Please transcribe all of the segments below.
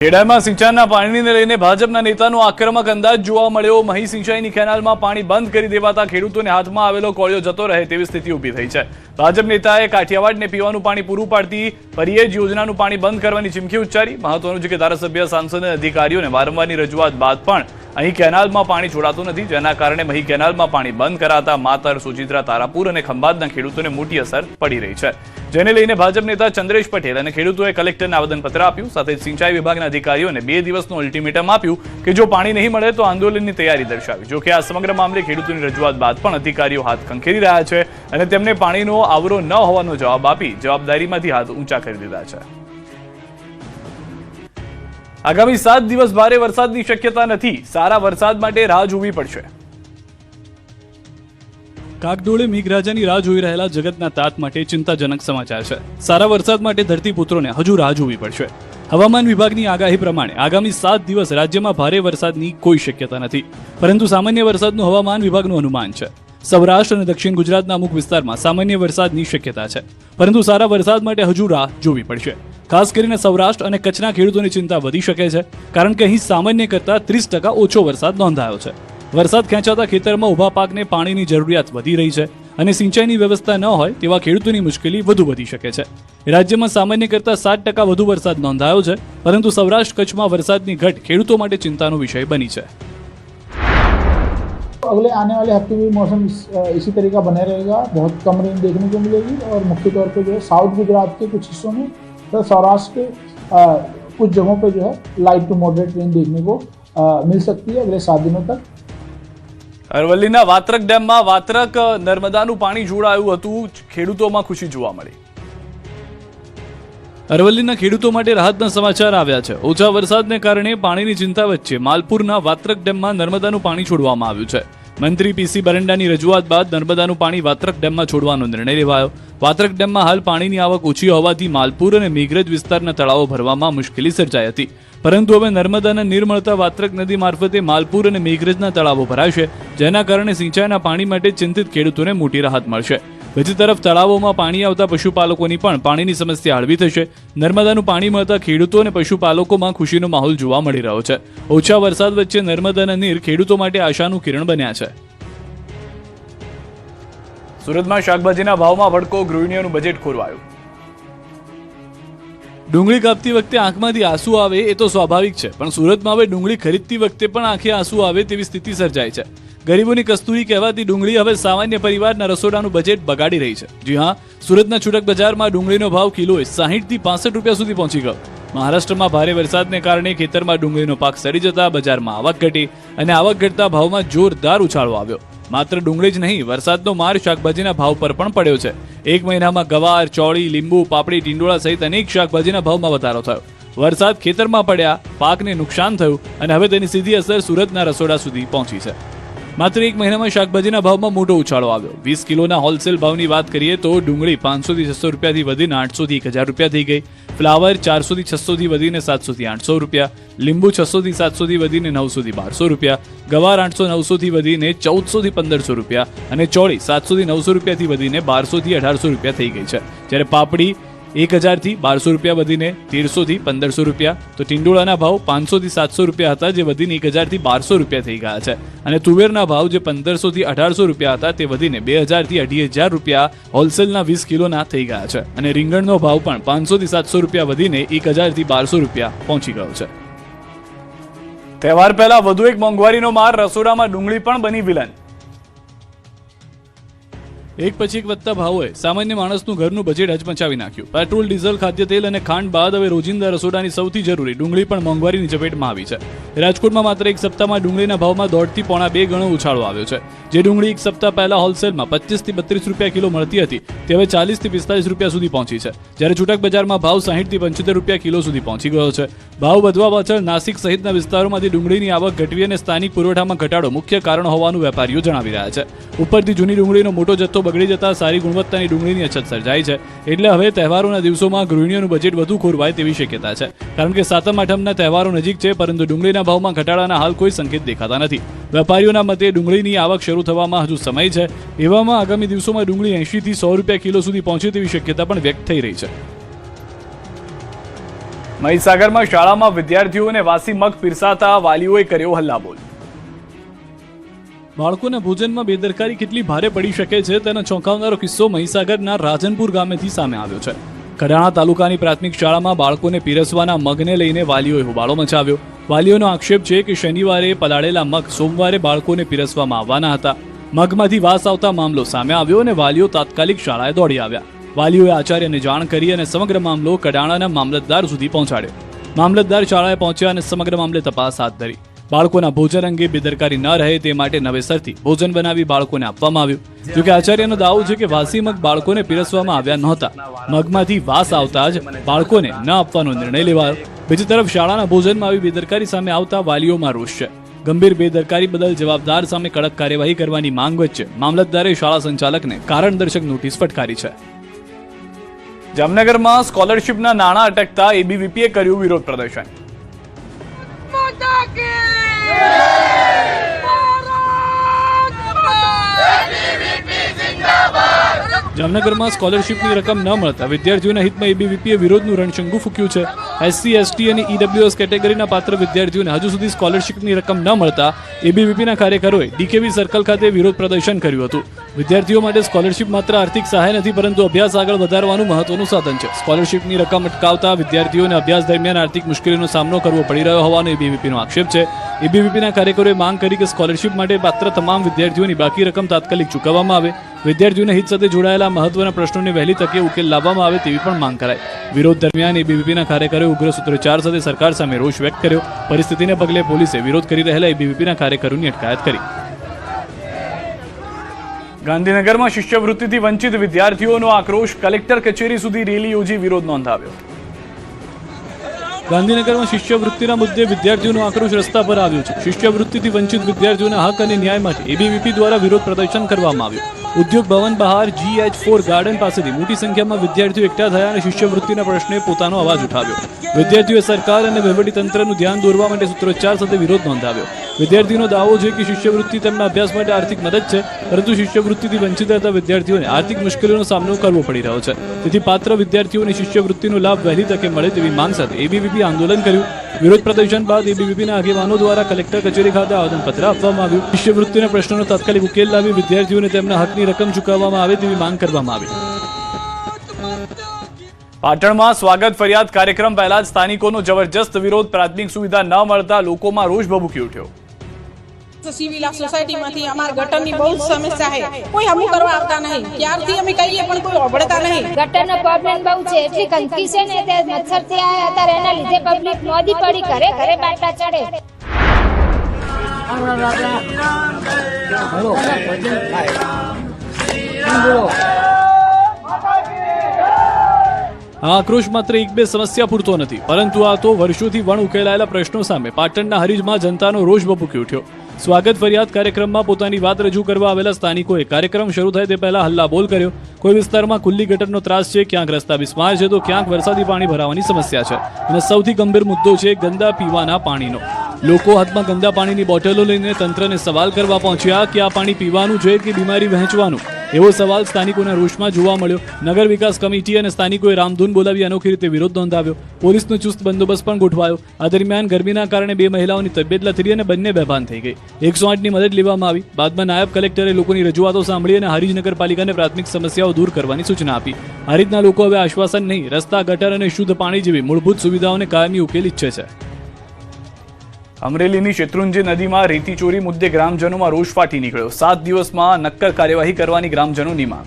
ખેડામાં સિંચાઈના પાણીને લઈને ભાજપના નેતાનો આક્રમક અંદાજ જોવા મળ્યો। મહી સિંચાઈની કેનાલમાં પાણી બંધ કરી દેવાતા ખેડૂતોને હાથમાં આવેલો કોળિયો જતો રહે તેવી સ્થિતિ ઊભી થઈ છે। ભાજપ નેતાએ કાઠિયાવાડને પીવાનું પાણી પૂરું પાડતી પરિયેજ યોજનાનું પાણી બંધ કરવાની ચીમકી ઉચ્ચારી। મહત્વનું છે કે ધારાસભ્ય, સાંસદ અને અધિકારીઓને વારંવારની રજૂઆત બાદ પણ અહીં કેનાલમાં પાણી છોડાતું નથી, જેના કારણે મહી કેનાલમાં પાણી બંધ કરાતા માતર, સોજિત્રા, તારાપુર અને ખંભાતના ખેડૂતોને મોટી અસર પડી રહી છે, જેને લઈને ભાજપ નેતા ચંદ્રેશ પટેલ અને ખેડૂતોએ કલેક્ટરને આવેદનપત્ર આપ્યું। સાથે જ સિંચાઈ વિભાગના અધિકારીઓને 2 દિવસનું અલ્ટિમેટમ આપ્યું કે જો પાણી નહીં મળે તો આંદોલનની તૈયારી દર્શાવી। જો કે આ સમગ્ર મામલે ખેડૂતોની રજૂઆત બાદ પણ અધિકારીઓ હાથ ખંખેરી રહ્યા છે અને તેમને પાણીનો આવરો ન હોવાનો જવાબ આપી જવાબદારીમાંથી હાથ ઊંચા કરી દીધા છે। આગામી 7 દિવસ ભારે વરસાદની શક્યતા નથી, સારા વરસાદ માટે રાહ જોવી પડશે। કાગડોળે મેઘરાજાની રાહ જોઈ રહેલા જગતના તાત માટે ચિંતાજનક સમાચાર છે। સારા વરસાદ માટે ધરતીપુત્રોને હજુ રાહ જોવી પડશે। હવામાન વિભાગની આગાહી પ્રમાણે આગામી 7 દિવસ રાજ્યમાં ભારે વરસાદની કોઈ શક્યતા નથી, પરંતુ સામાન્ય વરસાદનું હવામાન વિભાગનું અનુમાન છે। સૌરાષ્ટ્ર અને દક્ષિણ ગુજરાતના અમુક વિસ્તારમાં સામાન્ય વરસાદની શક્યતા છે, પરંતુ સારા વરસાદ માટે હજુ રાહ જોવી પડશે। ખાસ કરીને સૌરાષ્ટ્ર અને કચ્છના ખેડૂતોની ચિંતા વધી શકે છે, કારણ કે અહીં સામાન્ય કરતાં 30% ઓછો વરસાદ નોંધાયો છે। વરસાદ ખેંચાતા ખેતરમાં ઊભા પાકને પાણીની જરૂરિયાત વધી રહી છે અને સિંચાઈની વ્યવસ્થા ન હોય તેવા ખેડૂતોની મુશ્કેલી વધુ વધી શકે છે। રાજ્યમાં સામાન્ય કરતાં 7% વધુ વરસાદ નોંધાયો છે, પરંતુ સૌરાષ્ટ્ર કચ્છમાં વરસાદની ઘટ ખેડૂતો માટે ચિંતાનો વિષય બની છે। अगले आने वाले हफ्ते में मौसम इसी तरह का बने रहेगा। बहुत कम रेन देखने को मिलेगी और मुख्य तौर पे जो है साउथ गुजरात के कुछ हिस्सों में तो सौराष्ट्र के कुछ जगहों पे जो है लाइट टू मॉडरेट रेन देखने को मिल सकती है अगले 7 दिनों तक। અરવલ્લીના વાત્રક ડેમમાં વાત્રક નર્મદાનું પાણી જોડાયું હતું, ખેડૂતોમાં ખુશી જોવા મળી। અરવલ્લીના ખેડૂતો માટે રાહતના સમાચાર આવ્યા છે। ઓછા વરસાદને કારણે પાણીની ચિંતા વચ્ચે માલપુરના વાત્રક ડેમમાં નર્મદાનું પાણી છોડવામાં આવ્યું છે। મંત્રી પીસી બરંડાની રજૂઆત બાદ નર્મદાનું પાણી વાત્રક ડેમમાં છોડવાનો નિર્ણય લેવાયો। વાત્રક ડેમમાં હાલ પાણીની આવક ઓછી હોવાથી માલપુર અને મેઘરજ વિસ્તારના તળાવો ભરવામાં મુશ્કેલી સર્જાઈ હતી, પરંતુ હવે નર્મદાના નીર મળતા વાત્રક નદી મારફતે માલપુર અને મેઘરજના તળાવો ભરાશે, જેના કારણે સિંચાઈના પાણી માટે ચિંતિત ખેડૂતોને મોટી રાહત મળશે। બીજી તરફ તળાવોમાં પાણી આવતા પશુપાલકોની પણ પાણીની સમસ્યા હળવી થશે। નર્મદાનું પાણી મળતા ખેડૂતો અને પશુપાલકોમાં ખુશીનો માહોલ જોવા મળી રહ્યો છે। ઓછા વરસાદ વચ્ચે નર્મદાના નીર ખેડૂતો માટે આશાનું કિરણ બન્યા છે। સુરતમાં શાકભાજીના ભાવમાં ભડકો, ગૃહિણીઓનું બજેટ ખોરવાયું। ડુંગળી કાપતી વખતે આંખમાંથી આંસુ આવે એ તો સ્વાભાવિક છે, પણ સુરતમાં હવે ડુંગળી ખરીદતી વખતે પણ આંખે આંસુ આવે તેવી સ્થિતિ સર્જાઈ છે। ગરીબોની કસ્તુરી કહેવાતી ડુંગળી હવે સામાન્ય પરિવારના રસોડાનું બજેટ બગાડી રહી છે। જી હા, સુરતના છૂટક બજારમાં ડુંગળીનો ભાવ કિલોએ 60 થી 65 રૂપિયા સુધી પહોંચી ગયો। મહારાષ્ટ્રમાં ભારે વરસાદને કારણે ખેતરમાં ડુંગળીનો પાક સડી જતા બજારમાં આવક ઘટી અને આવક ઘટતા ભાવમાં જોરદાર ઉછાળો આવ્યો। માત્ર ડુંગળી જ નહીં, વરસાદનો માર શાકભાજીના ભાવ પર પણ પડ્યો છે। એક મહિનામાં ગવાર, ચોળી, લીંબુ, પાપડી, ટીંડોળા સહિત અનેક શાકભાજીના ભાવમાં વધારો થયો। વરસાદ ખેતરમાં પડ્યા, પાકને નુકસાન થયું અને હવે તેની સીધી અસર સુરતના રસોડા સુધી પહોંચી છે। માત્ર એક મહિનામાં શાકભાજીના ભાવમાં મોટો ઉછાળો આવ્યો। 20 કિલોના હોલસેલ ભાવની વાત કરીએ તો ડુંગળી 500 થી 600 રૂપિયાથી વધીને 800 થી 1000 રૂપિયા થઈ ગઈ। ફ્લાવર 400 થી 600 થી વધીને 700 થી 800 રૂપિયા, લીંબુ 600 થી 700 થી વધીને 900 થી 1200 રૂપિયા, ગવાર 800 900 થી વધીને 1400 થી 1500 રૂપિયા અને ચોળી 700 થી 900 રૂપિયાથી વધીને 1200 થી 1800 રૂપિયા થઈ ગઈ છે। જ્યારે પાપડી 1000 થી 1200 રૂપિયા વધીને 1300 થી 1500 રૂપિયા, તો ટીંડોળાના ભાવ 500 થી 700 રૂપિયા હતા, જે વધીને 1000 થી 1200 રૂપિયા થઈ ગયા છે। અને તુવેરના ભાવ જે 1500 થી 1800 રૂપિયા હતા, તે વધીને 2000 થી 2500 રૂપિયા હોલસેલના 20 કિલોના થઈ ગયા છે। અને રીંગણનો ભાવ પણ 500 થી 700 રૂપિયા વધીને 1000 થી 1200 રૂપિયા પહોંચી ગયો છે। તહેવાર પહેલા વધુ એક મોંઘવારીનો માર, રસોડામાં ડુંગળી પણ બની વિલન। એક પછી એક વધતા ભાવોએ સામાન્ય માણસનું ઘરનું બજેટ હચમચાવી નાખ્યું। પેટ્રોલ, ડીઝલ, ખાદ્ય તેલ અને ખાંડ બાદ હવે રોજિંદા રસોડાની સૌથી જરૂરી ડુંગળી પણ મોંઘવારીની ઝપેટમાં આવી છે। રાજકોટમાં માત્ર એક સપ્તાહમાં ડુંગળીના ભાવમાં 1.5 થી 2 ગણો ઉછાળો આવ્યો છે। જે ડુંગળી એક સપ્તાહ પહેલા હોલસેલમાં 25 થી 32 રૂપિયા કિલો મળતી હતી, તે હવે 40 થી 45 રૂપિયા સુધી પહોંચી છે, જ્યારે છૂટક બજારમાં ભાવ 60 થી 75 રૂપિયા કિલો સુધી પહોંચી ગયો છે। ભાવ વધવા પાછળ નાસિક સહિતના વિસ્તારોમાંથી ડુંગળીની આવક ઘટવી અને સ્થાનિક પુરવઠામાં ઘટાડો મુખ્ય કારણ હોવાનું વેપારીઓ જણાવી રહ્યા છે। ઉપરથી જૂની ડુંગળીનો મોટો જથ્થો બગડી જતા સારી ગુણવત્તાની ડુંગળીની અછત સર્જાઈ છે, એટલે હવે તહેવારોના દિવસોમાં ગૃહિણીઓનું બજેટ વધુ ખોરવાય તેવી શક્યતા છે। કારણ કે સાતમ આઠમના તહેવારો નજીક છે, પરંતુ ડુંગળીના ભાવમાં ઘટાડાના હાલ કોઈ સંકેત દેખાતા નથી। વેપારીઓના મતે ડુંગળીની આવક શરૂ થવામાં હજુ સમય છે। એવામાં આગામી દિવસોમાં ડુંગળી 80 થી 100 રૂપિયા કિલો સુધી પહોંચે તેવી શક્યતા પણ વ્યક્ત થઈ રહી છે। મહીસાગરમાં શાળામાં વિદ્યાર્થીઓને વાસી મગ પીરસાતા વાલીઓએ કર્યો હલ્લાબોલ. બાળકોના ભોજનમાં બેદરકારી કેટલી ભારે પડી શકે છે તેનો ચોંકાવનારો કિસ્સો મહીસાગરના રાજનપુર ગામેથી સામે આવ્યો છે. કડાણા તાલુકાની પ્રાથમિક શાળામાં બાળકોને પીરસવાના મગને લઈને વાલીઓએ હોબાળો મચાવ્યો. વાલીઓનો આક્ષેપ છે કે શનિવારે પલાળેલા મગ સોમવારે બાળકોને પીરસવામાં આવવાના હતા. મગમાંથી વાસ આવતા મામલો સામે આવ્યો અને વાલીઓ તાત્કાલિક શાળાએ દોડી આવ્યા. વાલીઓએ આચાર્યને જાણ કરી અને સમગ્ર મામલો કડાણાના મામલતદાર સુધી પહોંચાડ્યો. મામલતદાર શાળાએ પહોંચ્યા અને સમગ્ર મામલે તપાસ હાથ ધરી. બાળકોના ભોજન અંગે બેદરકારી ન રહે તે માટે નવેસરથી ભોજન બનાવી બાળકોને આપવામાં આવ્યું. જોકે આચાર્યનો દાવો છે કે વાસી મગ બાળકોને પીરસવામાં આવ્યા નહોતા. મગમાંથી વાસ આવતા જ બાળકોને ન આપવાનો નિર્ણય લેવાયો. બીજી તરફ શાળાના ભોજનમાં આવી બેદરકારી સામે આવતા વાલીઓમાં રોષ છે. ગંભીર બેદરકારી બદલ જવાબદાર સામે કડક કાર્યવાહી કરવાની માંગ વચ્ચે મામલતદારે શાળા સંચાલકને કારણદર્શક નોટિસ ફટકારી છે. જામનગરમાં સ્કોલરશીપના નાણાં અટકતા એબીવીપીએ કર્યું વિરોધ પ્રદર્શન. જામનગરમાં સ્કોલરશીપની રકમ ન મળતા વિદ્યાર્થીઓના હિતમાં એબીવીપીએ વિરોધનું રણશંકુ ફૂક્યું છે. એસસી, એસટી અને ઈડબ્લ્યુએસ કેટેગરીના પાત્ર વિદ્યાર્થીઓને હજુ સુધી સ્કોલરશીપની રકમ ન મળતા એબીવીપીના કાર્યકરોએ ડીકેવી સર્કલ ખાતે વિરોધ પ્રદર્શન કર્યું હતું. વિદ્યાર્થીઓ માટે સ્કોલરશીપ માત્ર આર્થિક સહાય નથી પરંતુ અભ્યાસ આગળ વધારવાનું મહત્વનું સાધન છે. સ્કોલરશીપની રકમ અટકાવતા વિદ્યાર્થીઓને અભ્યાસ દરમિયાન આર્થિક મુશ્કેલીનો સામનો કરવો પડી રહ્યો હોવાનો એબીવીપીનો આક્ષેપ છે. એબીવીપીના કાર્યકરોએ માંગ કરી કે સ્કોલરશીપ માટે પાત્ર તમામ વિદ્યાર્થીઓની બાકી રકમ તાત્કાલિક ચૂકવવામાં આવે. વિદ્યાર્થીઓના હિત સાથે જોડાયેલા મહત્વના પ્રશ્નોને વહેલી તકે ઉકેલ લાવવામાં આવે તેવી પણ માંગ કરાઈ. વિરોધ દરમિયાન એબીવીપીના કાર્યકરોએ ઉગ્ર સૂત્રોચ્ચાર સાથે સરકાર સામે રોષ વ્યક્ત કર્યો. પરિસ્થિતિને પગલે પોલીસે વિરોધ કરી રહેલા એબીવીપીના કાર્યકરોની અટકાયત કરી. ગાંધીનગરમાં શિષ્યવૃત્તિથી વંચિત વિદ્યાર્થીઓનો આક્રોશ. કલેક્ટર કચેરી સુધી રેલી યોજી વિરોધ નોંધાવ્યો. ગાંધીનગરમાં શિષ્યવૃત્તિના મુદ્દે વિદ્યાર્થીઓનો આક્રોશ રસ્તા પર આવ્યો છે. શિષ્યવૃત્તિથી વંચિત વિદ્યાર્થીઓના હક અને ન્યાય માટે એબીવીપી દ્વારા વિરોધ પ્રદર્શન કરવામાં આવ્યું. ઉદ્યોગ ભવન બહાર GH4 ગાર્ડન પાસેથી મોટી સંખ્યામાં વિદ્યાર્થીઓ એકઠા થયા અને શિષ્યવૃત્તિના પ્રશ્ને પોતાનો અવાજ ઉઠાવ્યો. વિદ્યાર્થીઓએ સરકાર અને વહીવટીતંત્રનું ધ્યાન દોરવા માટે સૂત્રોચ્ચાર સાથે વિરોધ નોંધાવ્યો. વિદ્યાર્થીઓનો દાવો છે કે શિષ્યવૃત્તિ તેમના અભ્યાસ માટે આર્થિક મદદ છે પરંતુ શિષ્યવૃત્તિથી વંચિત રહેતા વિદ્યાર્થીઓને આર્થિક મુશ્કેલીનો સામનો કરવો પડી રહ્યો છે. તેથી પાત્ર વિદ્યાર્થીઓને શિષ્યવૃત્તિનો લાભ વહેલી તકે મળે તેવી માંગ સાથે એબીવીપી આંદોલન કર્યું. વિરોધ પ્રદર્શન બાદ એબીવીપીના આગેવાનો દ્વારા કલેક્ટર કચેરી ખાતે આવેદનપત્ર આપવામાં આવ્યું. શિષ્યવૃત્તિના પ્રશ્નોનો તાત્કાલિક ઉકેલ લાવી વિદ્યાર્થીઓને તેમના હકની રકમ ચૂકવવામાં આવે તેવી માંગ કરવામાં આવી. પાટણમાં સ્વાગત ફરિયાદ કાર્યક્રમ પહેલા જ સ્થાનિકોનો જબરજસ્ત વિરોધ. પ્રાથમિક સુવિધા ન મળતા લોકોમાં રોષ ભભૂકી ઉઠ્યો. સિવિલ સોસાયટીમાંથી અમારા ગટરની બહુ જ સમસ્યા છે. કોઈ હમું કરવા આવતા નહીં. ક્યારથી અમે કહીએ પણ કોઈ ઓગળતા નહીં. ગટરનો પ્રોબ્લેમ બહુ છે. એટલી ગંદકી છે ને તે મચ્છર થી આયા હતા એના લીધે પબ્લિક મોદી પડી ઘરે ઘરે બાટલા ચડે. આ આક્રોશ માત્ર એક બે સમસ્યા પૂરતો નથી પરંતુ આ તો વર્ષોથી વણ ઉકેલાયેલા પ્રશ્નો સામે પાટણના હરીજમાં જનતાનો રોષ ભભૂકી ઉઠ્યો. સ્વાગત ફરિયાદ કાર્યક્રમમાં પોતાની વાત રજૂ કરવા આવેલા સ્થાનિકોએ કાર્યક્રમ શરૂ થાય તે પહેલા હલ્લાબોલ કર્યો. કોઈ વિસ્તારમાં ખુલ્લી ગટરનો ત્રાસ છે, ક્યાંક રસ્તા બિસ્માર છે તો ક્યાંક વરસાદી પાણી ભરાવાની સમસ્યા છે અને સૌથી ગંભીર મુદ્દો છે ગંદા પીવાના પાણીનો. લોકો હાથમાં ગંદા પાણીની બોટલો લઈને તંત્રને સવાલ કરવા પહોંચ્યા કે આ પાણી પીવાનું છે કે બીમારી વહેંચવાનું. એવો સવાલ સ્થાનિકોના રોષમાં જોવા મળ્યો. નગર વિકાસ કમિટી અને સ્થાનિકોએ રામધૂન બોલાવી અનોખી રીતે વિરોધ નોંધાવ્યો. પોલીસનો ચુસ્ત બંદોબસ્ત પણ ગોઠવાયો. આ દરમિયાન ગરમીના કારણે બે મહિલાઓની તબિયત લથડી અને બંને બેભાન થઈ ગઈ. 108ની મદદ લેવામાં આવી. બાદમાં નાયબ કલેક્ટરે લોકોની રજૂઆતો સાંભળી અને હારીજ નગરપાલિકાને પ્રાથમિક સમસ્યાઓ દૂર કરવાની સૂચના આપી. હારીજના લોકો હવે આશ્વાસન નહીં, રસ્તા, ગટર અને શુદ્ધ પાણી જેવી મૂળભૂત સુવિધાઓને કાયમી ઉકેલ ઈચ્છે છે. અમરેલીની શેત્રુંજી નદીમાં રેતી ચોરી મુદ્દે ગ્રામજનોમાં રોષ ફાટી નીકળ્યો. 7 દિવસમાં નક્કર કાર્યવાહી કરવાની ગ્રામજનોની માંગ.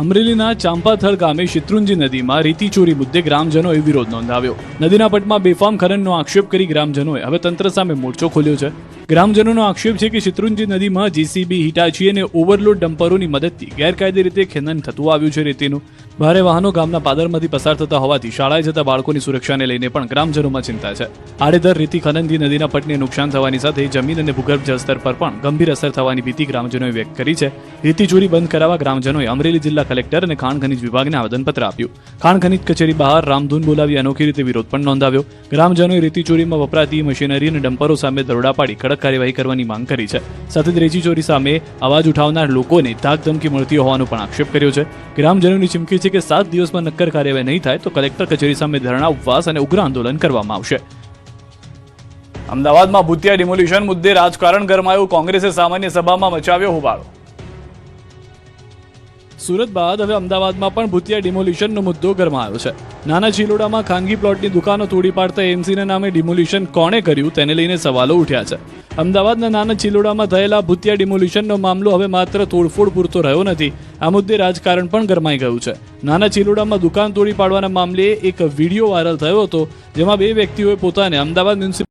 અમરેલીના ચાંપાથળ ગામે શેત્રુંજી નદીમાં રેતી ચોરી મુદ્દે ગ્રામજનોએ વિરોધ નોંધાવ્યો. નદીના પટમાં બેફામ ખનનનો આક્ષેપ કરી ગ્રામજનોએ હવે તંત્ર સામે મોરચો ખોલ્યો છે. ગ્રામજનોનો આક્ષેપ છે કે શેત્રુંજી નદીમાં JCB, હિટાચી અને ઓવરલોડ ડમ્પરોની મદદથી ગેરકાયદે રીતે ખનન થતું આવ્યું છે. રેતીનું ભારે વાહનો ગામના પાદરમાંથી પસાર થતા હોવાથી શાળાએ જતા બાળકોની સુરક્ષાને લઈને પણ ગ્રામજનોમાં ચિંતા છે. આડેધડ રેતી ખનનથી નદીના પટને નુકસાન થવાની સાથે જમીન અને ભૂગર્ભ જળસ્તર પર પણ ગંભીર અસર થવાની ભીતિ ગ્રામજનોએ વ્યક્ત કરી છે. રેતી ચોરી બંધ કરાવવા ગ્રામજનોએ અમરેલી જિલ્લા કલેક્ટર અને ખાણ ખનીજ વિભાગને આવેદનપત્ર આપ્યું. ખાણ ખનીજ કચેરી બહાર રામધૂન બોલાવી અનોખી રીતે વિરોધ પણ નોંધાવ્યો. ગ્રામજનોએ રેતી ચોરીમાં વપરાતી મશીનરી અને ડમ્પરો સામે દરોડા પાડી કડક કાર્યવાહી કરવાની માંગ કરી છે. સાથે જ રેતી ચોરી સામે અવાજ ઉઠાવનાર લોકોને ધાકધમકી મળતી હોવાનો પણ આક્ષેપ કર્યો છે. ગ્રામજનોની ચીમકી છે કે 7 દિવસમાં નક્કર કાર્યવાહી નહીં થાય તો કલેક્ટર કચેરી સામે ધરણા, ઉપવાસ અને ઉગ્ર આંદોલન કરવામાં આવશે. અમદાવાદમાં ભૂતિયા ડિમોલિશન મુદ્દે રાજકારણ ગરમાયું. કોંગ્રેસે સામાન્ય સભામાં મચાવ્યો હોબાળો. સુરત બાદ હવે અમદાવાદમાં પણ ભૂતિયા ડિમોલિશનનો મુદ્દો ગરમાયો છે. નાના ચિલોડામાં ખાનગી પ્લોટની દુકાનો તોડી પાડતા એમસીના નામે ડિમોલિશન કોણે કર્યું તેને લઈને સવાલો ઉઠ્યા છે. અમદાવાદના નાના ચિલોડામાં થયેલા ભૂતિયા ડિમોલિશનનો મામલો હવે માત્ર તોડફોડ પૂરતો રહ્યો નથી. આ મુદ્દે રાજકારણ પણ ગરમાઈ ગયું છે. નાના ચિલોડામાં દુકાન તોડી પાડવાના મામલે એક વિડીયો વાયરલ થયો હતો, જેમાં 2 વ્યક્તિઓએ પોતાને અમદાવાદ મ્યુનિસિપલ